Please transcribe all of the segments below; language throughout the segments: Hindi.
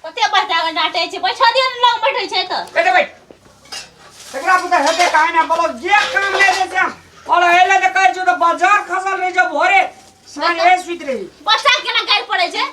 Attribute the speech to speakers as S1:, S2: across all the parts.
S1: कते बड़का डाटे छे बैठा दियो न लोग बैठै छै त
S2: बैठ बैठ एकरा पुता हेते काहे ना बोलो जे काम ले दे जा और हेले त कहै छु त बाजार खसल रही जब भोरे साँझ ए सुत रही
S1: बच्चा केना गाइर पड़े छै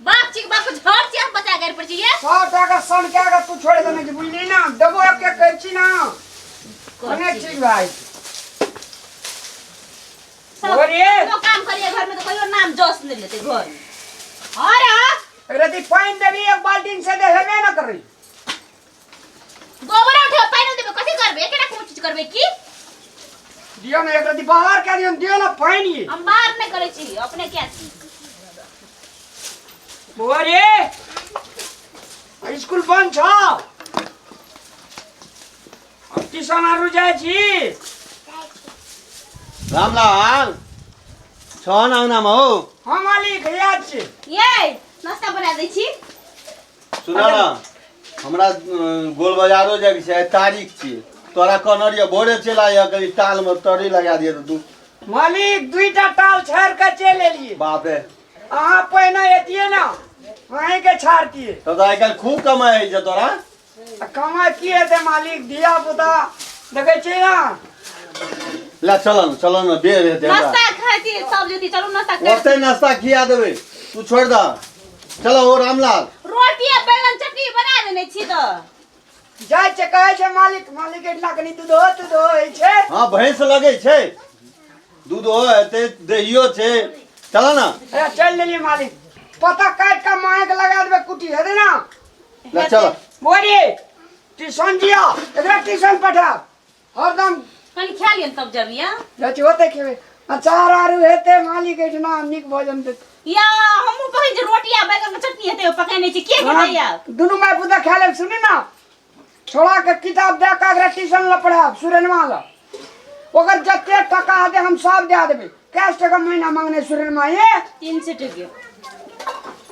S1: बाप चिक बाप झड़ छै बच्चा गाइर पड़े छै ये
S2: 100 টাকা सन के अगर तू छोड़ देने जी बुझली ना दबो एक के कहै छी ना कोने ठीक भाई और ये
S1: तो काम करिए घर में तो कोई नाम जोश नहीं लेते घर अरे
S2: रति पानी देबी एक बाल्टी से दे हेबे ना करी
S1: गोबर उठे पानी देबे कथि करबे केना कोन चीज करबे की
S2: दियो ना एक रति बाहर के दियो ना पानी
S1: हम बाहर नहीं करे छी अपने क्या छी
S2: और ये स्कूल बंद छ ट्यूशन आरु जाय छी
S3: रामलाल छन आउना म हो
S2: हां मालिक याद छी
S1: ये नाश्ता बना दै छी
S3: सुन न हमरा गोल बाजारो जाय छै तारीख छी तोरा कनरिया भोरे चला या कहीं टाल में तड़ी लगा दिए तू
S2: मालिक दुईटा टाल छाड़ के चल एलिए
S3: बाप रे
S2: अहाँ पहिने एतिए ना वहीं के छाड़तिए
S3: तो आइ काल खूब कमाई है तोरा
S2: कमाई की हेते मालिक दिया पुता देखे छी ना
S3: ला चल न बेर हेते
S1: नाश्ता खाती सब जल्दी चलो नाश्ता कर
S3: ओते नाश्ता खिया देबे तू छोड़ द चलो ओ रामलाल
S1: रोटी आ बैंगन चटनी बना देने छी तो
S2: जाय छै कहै छै मालिक इतना कनी दूध होइ छै
S3: हां भैंस लगे छै दूध हो हेते दहियो छै चल न
S2: ए चल लेली मालिक पता काट के माइक लगा देबे कुटी हेते ना
S3: ला चल
S2: बोरी ट्यूशन जिया एकरा ट्यूशन पठा हरदम
S1: कनी खा लियन तब जबिया
S2: जति होते खेबे अचार आरु हेते मालिक इतना निक भोजन दे
S1: या हमहु कहै जे रोटी आ बैंगन के चटनी हेते पकाने छी के खेतै या
S2: दुनु माय पुता खा ले सुनी ना छोड़ा के किताब दे के अगर ट्यूशन ल पढ़ा सुरेनमा ल ओकर जते टका दे हम सब दे देबे कैश टका महीना मांगने सुरेनमा ये
S1: 300 टके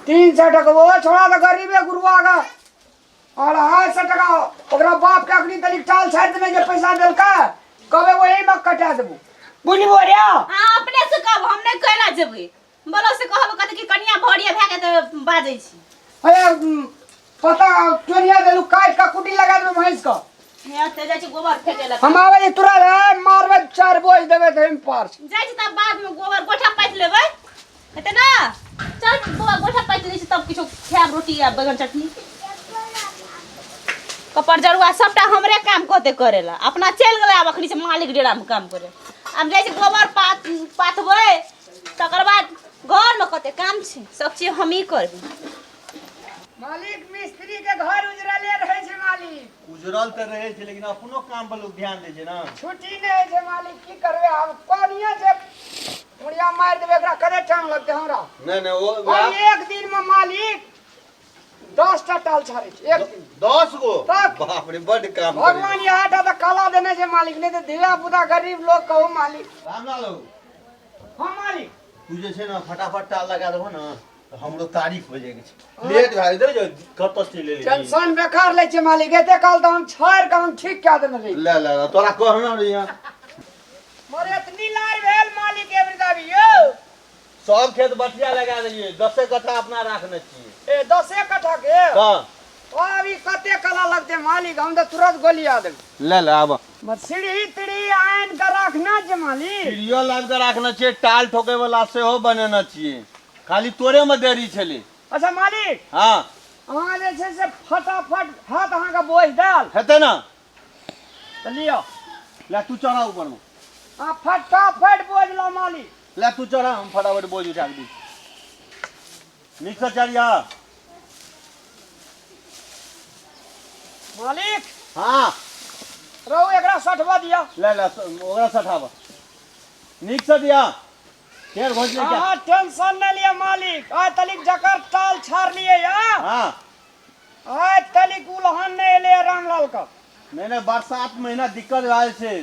S2: 300 टका वो छोड़ा तो गरीबे गुरुआ का और 250 टका ओकरा बाप के अखनी तलिक टाल छाड़ देने जे पैसा देलका कबे वही में कटा देबू बुझबो रे
S1: हां अपने से कहब हम नहीं कहला जेबै बोलो से कहब कत की कनिया भड़िया भए के त बाजै छी
S2: ए पता चोरिया देलू काट का कुटी लगा देबे भैंस का
S1: हे ते जाय छी गोबर फेके ला
S2: हम आवे तुरा मारबे 4 बोझ देबे त हम पार
S1: जाय छी तब बाद में गोबर गोठा पाइट लेबै हेते ना चल गोठा पाइट लै छी तब किछो खाब रोटी आ बैंगन चटनी कपर जरुआ सबटा हमरे काम कते करेला अपना चल गेलै आब अखनी से मालिक डेरा में काम करे अब जाय छी गोबर पाथबै तकर बाद घर में कते काम छै सब चीज हम ही करबै
S2: मालिक मिस्त्री के घर उजरले रहे छै मालिक
S3: उजरल त रहे छै लेकिन अपनो काम पर लोग ध्यान दे छै ना
S2: छुट्टी नहीं है मालिक की करबे हम पानिया से मुड़िया मार देबे एकरा कने टाइम लगते हमरा
S3: नहीं वो
S2: और एक दिन में मालिक 10 टा टाल छाड़े छै एक दिन
S3: 10 गो
S2: तक।
S3: बाप रे बड़ काम
S2: भगवान ये आटा तो काला देने छै मालिक नहीं तो धिया पुता गरीब लोग कहू मालिक
S3: रामलाल
S2: हां मालिक
S3: तू जे छै ना फटाफट टाल लगा देबो ना तो हमरो तारीफ हो जाए छै लेट भाई दे जो कत से ले ले
S2: टेंशन बेकार ले छै मालिक एते काल तो हम छाड़ के हम ठीक क्या देने रही
S3: ले तोरा कहना रे यहां
S2: मोरे इतनी लार भेल मालिक एवरी भी यो
S3: सब खेत बटिया लगा देलिए 10 कट्ठा अपना राखने छिए
S2: ए 10 कट्ठा के
S3: हां
S2: अभी कते कला लगते मालिक हम तो तुरंत गोलिया दे
S3: ले आब
S2: बस सीढ़ी तिड़ी आन के रखना छै मालिक
S3: सीढ़ियो लाग के रखना छिए टाल ठोके वाला से हो बनाना छिए खाली तोरे में देरी छले
S2: अच्छा मालिक
S3: हां
S2: अहाँ जे छै से फटाफट हाथ अहाँ का बोझ डाल
S3: हेते ना
S2: तो लियो
S3: ले तू चढ़ा ऊपर में
S2: आ फटाफट बोझ लो मालिक
S3: ले तू चढ़ा हम फटाफट बोझ उठा दी नीक से चढ़िया
S2: मालिक
S3: हां
S2: रहो एकरा सठवा दिया
S3: ले ओकरा सठावा नीक से दिया फेर भोज ले क्या
S2: हां टेंशन न लिया मालिक आ तलिक जकर टाल छाड़ लिए या
S3: हां
S2: आ तलिक उलहन नहीं ले रामलाल का
S3: मैंने बरसात महीना दिक्कत आयल छे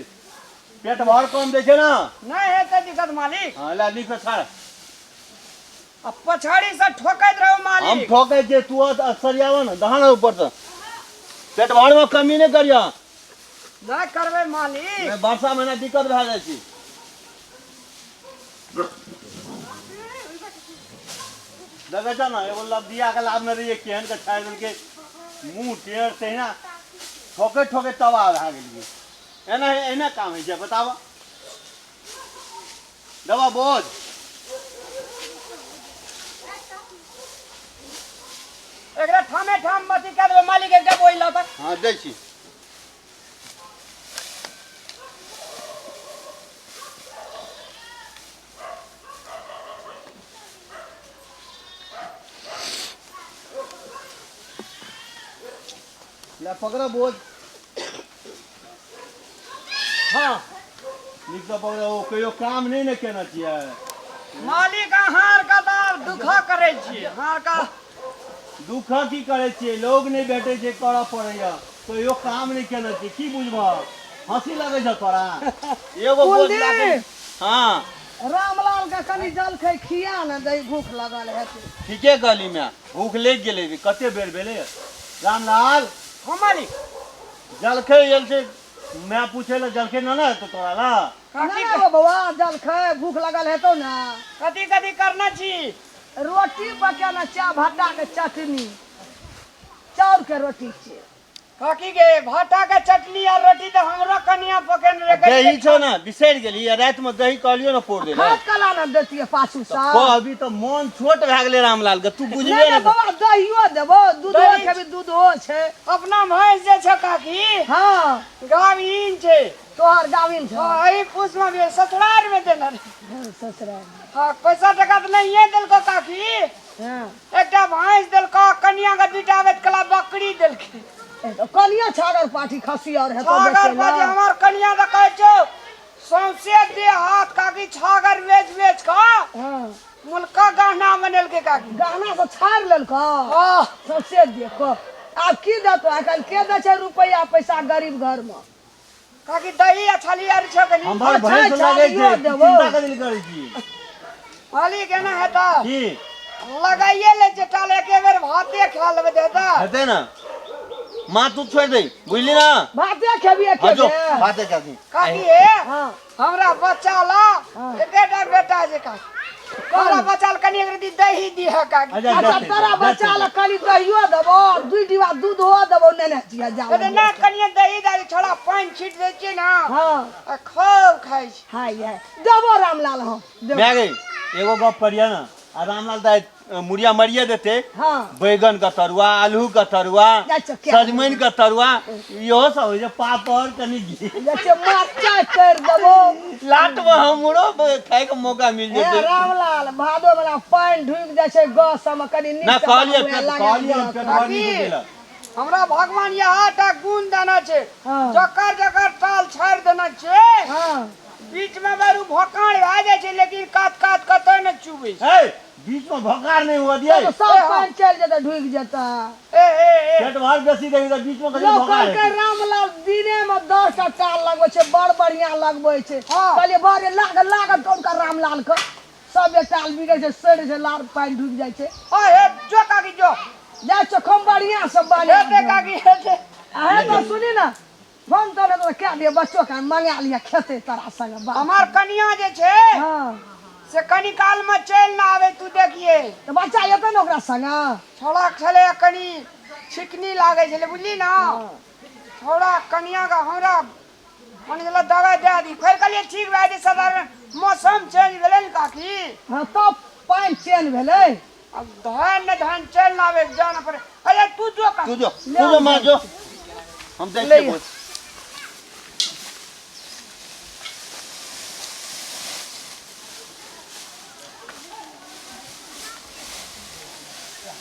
S3: पेट भर कम दे छे ना
S2: नहीं हेते दिक्कत मालिक
S3: हां ले नीक से छाड़
S2: अब पछाड़ी से ठोकैत रहो
S3: हम
S2: मालिक
S3: ठोके जे तू सरियावा ना दहान ऊपर से पेट भर में कमी नहीं करिया
S2: ना करबे मालिक
S3: मैं वर्षा महीना दिक्कत भए जाइ छी देखै छ न एगो लब्धिया के लाभ में रहिए केहन के छाड़ देल के मुंह टेढ़ तहिना ठोके ठोके तबाह भए गेलिए एना एना काम है छै बतावा दवा बोझ
S2: एकरा ठामे ठाम मती कर देबे मालिक के बोइ ल त
S3: हां दै छी ला पकड़ा बोझ
S2: हां
S3: निक से पकड़ा ओ कहियो काम नहीं ने केना छियै
S2: मालिक हार का दार दुखा करे छी हार का
S3: दुख की करे छियै लोग नहीं भेटे छै करऽ पड़ैया कहियो काम नहीं केना छियै की बुझबा हंसी लगे छ तोरा एगो बोझ लागे हां
S2: रामलाल के कनी जलखै खिया न दई भूख लगल हेतै
S3: ठीके कहली मैं भूख लग गेले कते बेर भेले रामलाल
S2: हमारी
S3: जलखै एल से मैं पूछे ला जलखै न तो तोरा ला
S2: काकी के बाबा जलखै भूख लगल हेतौ ना कथी कथी करना छी रोटी पकाना चा भाटा के चटनी चाउर के रोटी छी काकी के भाटा के चटनी और रोटी तो हमरो कनिया पकेन रे
S3: दही छो ना बिसैर गेली रात में दही कहलियो ना पोड़ दे
S2: हाथ कला न देतिए पाछू सा
S3: को अभी तो मन छोट भए गेले रामलाल के तू बुझबे
S2: ना बाबा दहियो देबो दूधो खेबी दूधो छै अपना भैंस जे छ काकी हां गावीन छै तोहर गावीन छ एही पुष्मा में ससुराल में देना ससुराल हां पैसा टका त नहीं देलको काकी हां एकटा भैंस देलको कनिया के दूटा बेच कला बकरी देलके कनिया छागर पाठी खसी और है तो छागर पाठी हमार कनिया त कहै छौ सौंसे दे हाथ काकी छागर बेच का हां मुल्का गहना बनेल के काकी गहना से छाड़ लेलको हां सौंसे देखो अब की दतो आकल के द छै रुपया पैसा गरीब घर में काकी दही अछली आर छ कनी
S3: हमर भैंस लागे छै चिंता कदिल करै छी
S2: मालिक एना हेता
S3: की
S2: लगाइए ले चटाल एक बेर भाते खा लेबे देता
S3: हेतै ना मां तू छोड़ दे बुझली ना
S2: भाते खेबिए के
S3: जो बातें करती
S2: काकी है हां हमरा बच्चा ला एकेटा बेटा जे का हमरा बच्चा कनी एक दी दही दी है काकी अच्छा तोरा बच्चा ला कनी दहियो देबो दुई डिबा दूध हो देबो नेने जिया जा ना कनी दही दाई छोड़ा पानी छीट दे छी ना हां खूब खाइ छी हां ये देबो रामलाल हो
S3: मैं गई एगो गप पड़िया ना आ रामलाल दाई मुड़िया मरिए देते हाँ बैगन का तरुआ आलू का तरुआ सजमन का तरुआ यो सब हो पापड़ कनी
S2: जैसे मरचा कर देबो
S3: लाट में हमरो खाए के मौका मिल जेते
S2: रामलाल भादो वाला पानी ढुक जाय छै गस में कनी
S3: ना कहलिए पेटवानी को देला
S2: हमरा भगवान यहाँ तक गुण देना छै जकर जकर टाल छाड़ देना छै हां बीच में बारू भोकाण आ जाय छै लेकिन काट काट कतै न चुबै
S3: ए बीच में भोकाड़ नहीं हुआ दिया
S2: तो सब पानी चल जाता ढुक जाता
S3: पेट भर बेसी देबी त बीच में कहीं भोकाड़
S2: के रामलाल दिने में 10 टा टाल लगबै छै बड़ बढ़िया लगबै छै कहलिए बारे लागत कोन का रामलाल के सब एक टाल बिगै छै सड़ छै लार पानी ढुक जाय छै हे जो काकी जो जा चखम बढ़िया सब बाले हे काकी हे आहे तो सुनी ना फोन तो ले क्या दिए बच्चों का मंगा लिया खेते तोरा संग हमार कनिया जे छै हां से कनी काल में चल ना आवे तू देखिए तो बच्चा येते न ओकरा संग छोड़ा छले कनी छिकनी लागे छले बुझली ना छोड़ा कनिया का हमरा मन गेला दवाई दे दी फिर कहलिए ठीक भए दी साधारण मौसम चेंज भेलै न काकी हां तो पानी चेंज भेलै अब धान चल ना आवे जाना पड़े अरे तू जो
S3: मां जो हम देखते हैं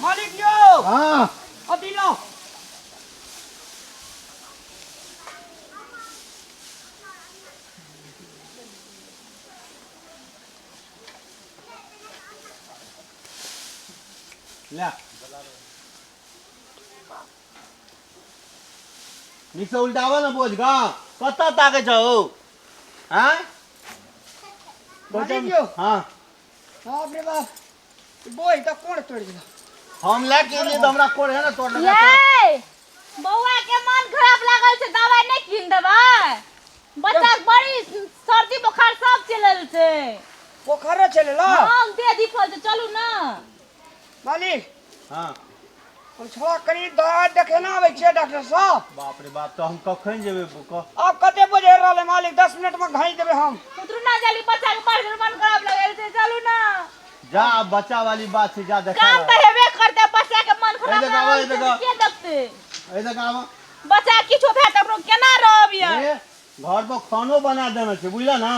S2: मालिक यो
S3: हां
S2: अति लो
S3: ला निसे उल्टावा ना बोझ गा कत्ता ताके छ हो हां
S2: मालिक यो
S3: हां
S2: बाप रे बाप बोई त कोण तोड़ दिला
S3: हम ला के लिए तो हमरा कोड़ है ना तोड़ लगा
S1: ये बौआ के मन खराब लागल छै दवाई नहीं किन देबै बच्चा बड़ी सर्दी बुखार सब चलल छै
S2: पोखर चले ला
S1: हां दे दी फल चलू ना
S2: मालिक
S3: हाँ
S2: हम छोड़ा कनी दवाई देखे ना आवे छियै डॉक्टर साहब।
S3: बाप रे बाप, तो हम कखन जेबै
S2: आप कते बजे रहले मालिक? 10 मिनट में घाई देबे हम।
S1: उतरू ना जल्दी, बच्चा के पढ़ मन खराब लगे छै, चलू ना।
S3: जा, बच्चा वाली बात छै, जा देखा
S1: काम तो हेबे करते, बच्चा के मन खराब
S3: देखा,
S1: लगे
S3: देखा।
S1: के देखते?
S3: ए देख आवा
S1: बच्चा किछो भे त केना रहब ये?
S3: ए, घर पर खानो बना देना छै, बुझला ना?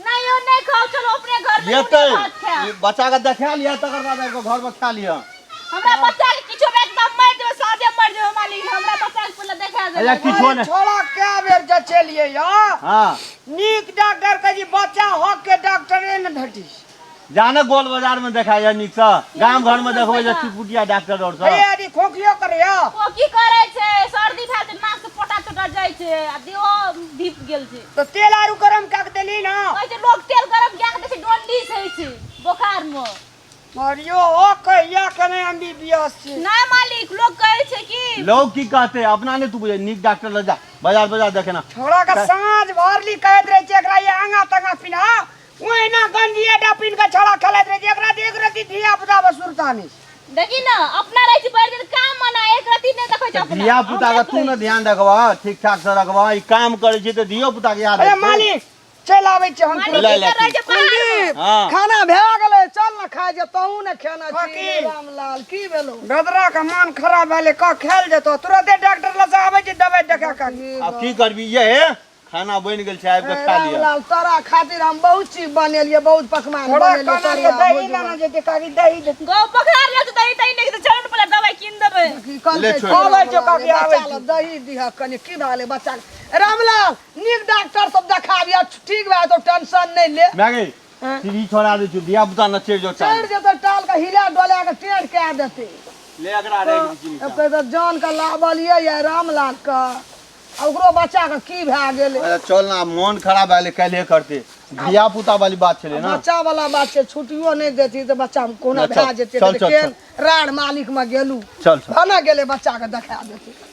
S1: नहीं यो नहीं खाओ, चलो अपने घर में
S3: लेते
S1: भात खा।
S3: बच्चा के देखा लिया, तकर बाद आबि घर पर खा लिया।
S1: हमरा बच्चा के किछो भे त मर जेबे, सादे मर जेबे मालिक। हमरा बच्चा के पहले देखा दे।
S3: अरे किछो ने
S2: छोड़ा क्या बेर जचेलिए या?
S3: हाँ
S2: नीक डॉक्टर के जी बच्चा हो के डॉक्टरे न भेटी।
S3: जाने गोल बाजार में देखाया निक सा, गांव घर में देखो जे चिपुटिया डॉक्टर और
S2: हे
S3: सब।
S2: अरे खोखियो करे या।
S1: ओ की करे छै? सर्दी भे त नाक से पोटा चोटा जाय छै, आ देहो धीप गेल छै।
S2: तो तेल आरु गरम कऽ के देली ना।
S1: कहै छै लोग तेल गरम कए के दै छै, डोंडिस होइ छै बोखार में।
S2: मरियो हो कहिया कने एमबीबीएस छी।
S1: नहीं मालिक, लोग कहे छै कि
S3: लोग की कहते अपना ने तू बुझे, निक डॉक्टर ले जा, बाजार बाजार देखे ना।
S2: छोड़ा का साँझ भरली कहत रहे छै एकरा ये आंगा तंगा पिना, ओए ना गंजिए डा पिन के छोड़ा खेलत रहे छै। एकरा देख रती धिया पुता बसुरता नहीं।
S1: देखी ना, अपना रहे छै बड़ दिन काम मना, एक रति नहीं देखै छै अपना।
S3: धिया पुता का तू न ध्यान रखबा, ठीक ठाक से रखबा। ई काम करे छै तो धियो पुता के याद
S2: अरे
S3: रखबा।
S2: मालिक चल आबै छै हम।
S1: मालिक
S3: ले,
S1: की
S3: ले,
S1: रहे छै बाहर में।
S3: हाँ
S4: खाना भए गेलै, चल न खाय जे तहू ने खाना
S2: बाकी-
S4: छी। रामलाल की भेलो?
S2: गदरा का मन खराब भेले क खेल जेतो, तुरंते डॉक्टर लग आबै छै दवाई देखा के।
S3: अब की करबी, ये खाना बन गेल छै, आबि के खा लिया।
S4: रामलाल तोरा खातिर हम बहुत चीज बनेलिए, बहुत पकवान
S2: थोड़ा
S4: बनेलिए।
S2: खाना के दही ना जेते काकी दही दे।
S1: गो बोखार ले तो दही तही नहीं, चल पहले दवाई कीन देबे।
S3: ले छोड़।
S2: आबै छै काकी, आबै छै।
S4: दही दिह कनी की भाले बच्चा के। रामलाल नीक डॉक्टर सब देखाबिया, ठीक भए तो टेंशन नहीं ले।
S3: मैगे सीढ़ी छोड़ा दे छु, धिया पुता न चढ़ जो
S4: चढ़
S3: चाल।
S4: जेतो टाल के हिला डोला के टेढ़ कए देते।
S3: ले एकरा रे नीचा।
S4: अब तो जान के लावलिए या रामलाल का, ओकरो बच्चा के की भए गेलै?
S3: अरे चल ना, मन खराब भेले काल्हे करते, धिया पुता वाली बात छले ना।
S4: बच्चा वाला बात छै, छुट्टियो नहीं देती तो बच्चा में कोना
S3: चल,
S4: भए जेतै।
S3: चल, चल,
S4: केहन राड मालिक में गेलू,
S3: चल चल
S4: खाना गेले बच्चा के देखा देते।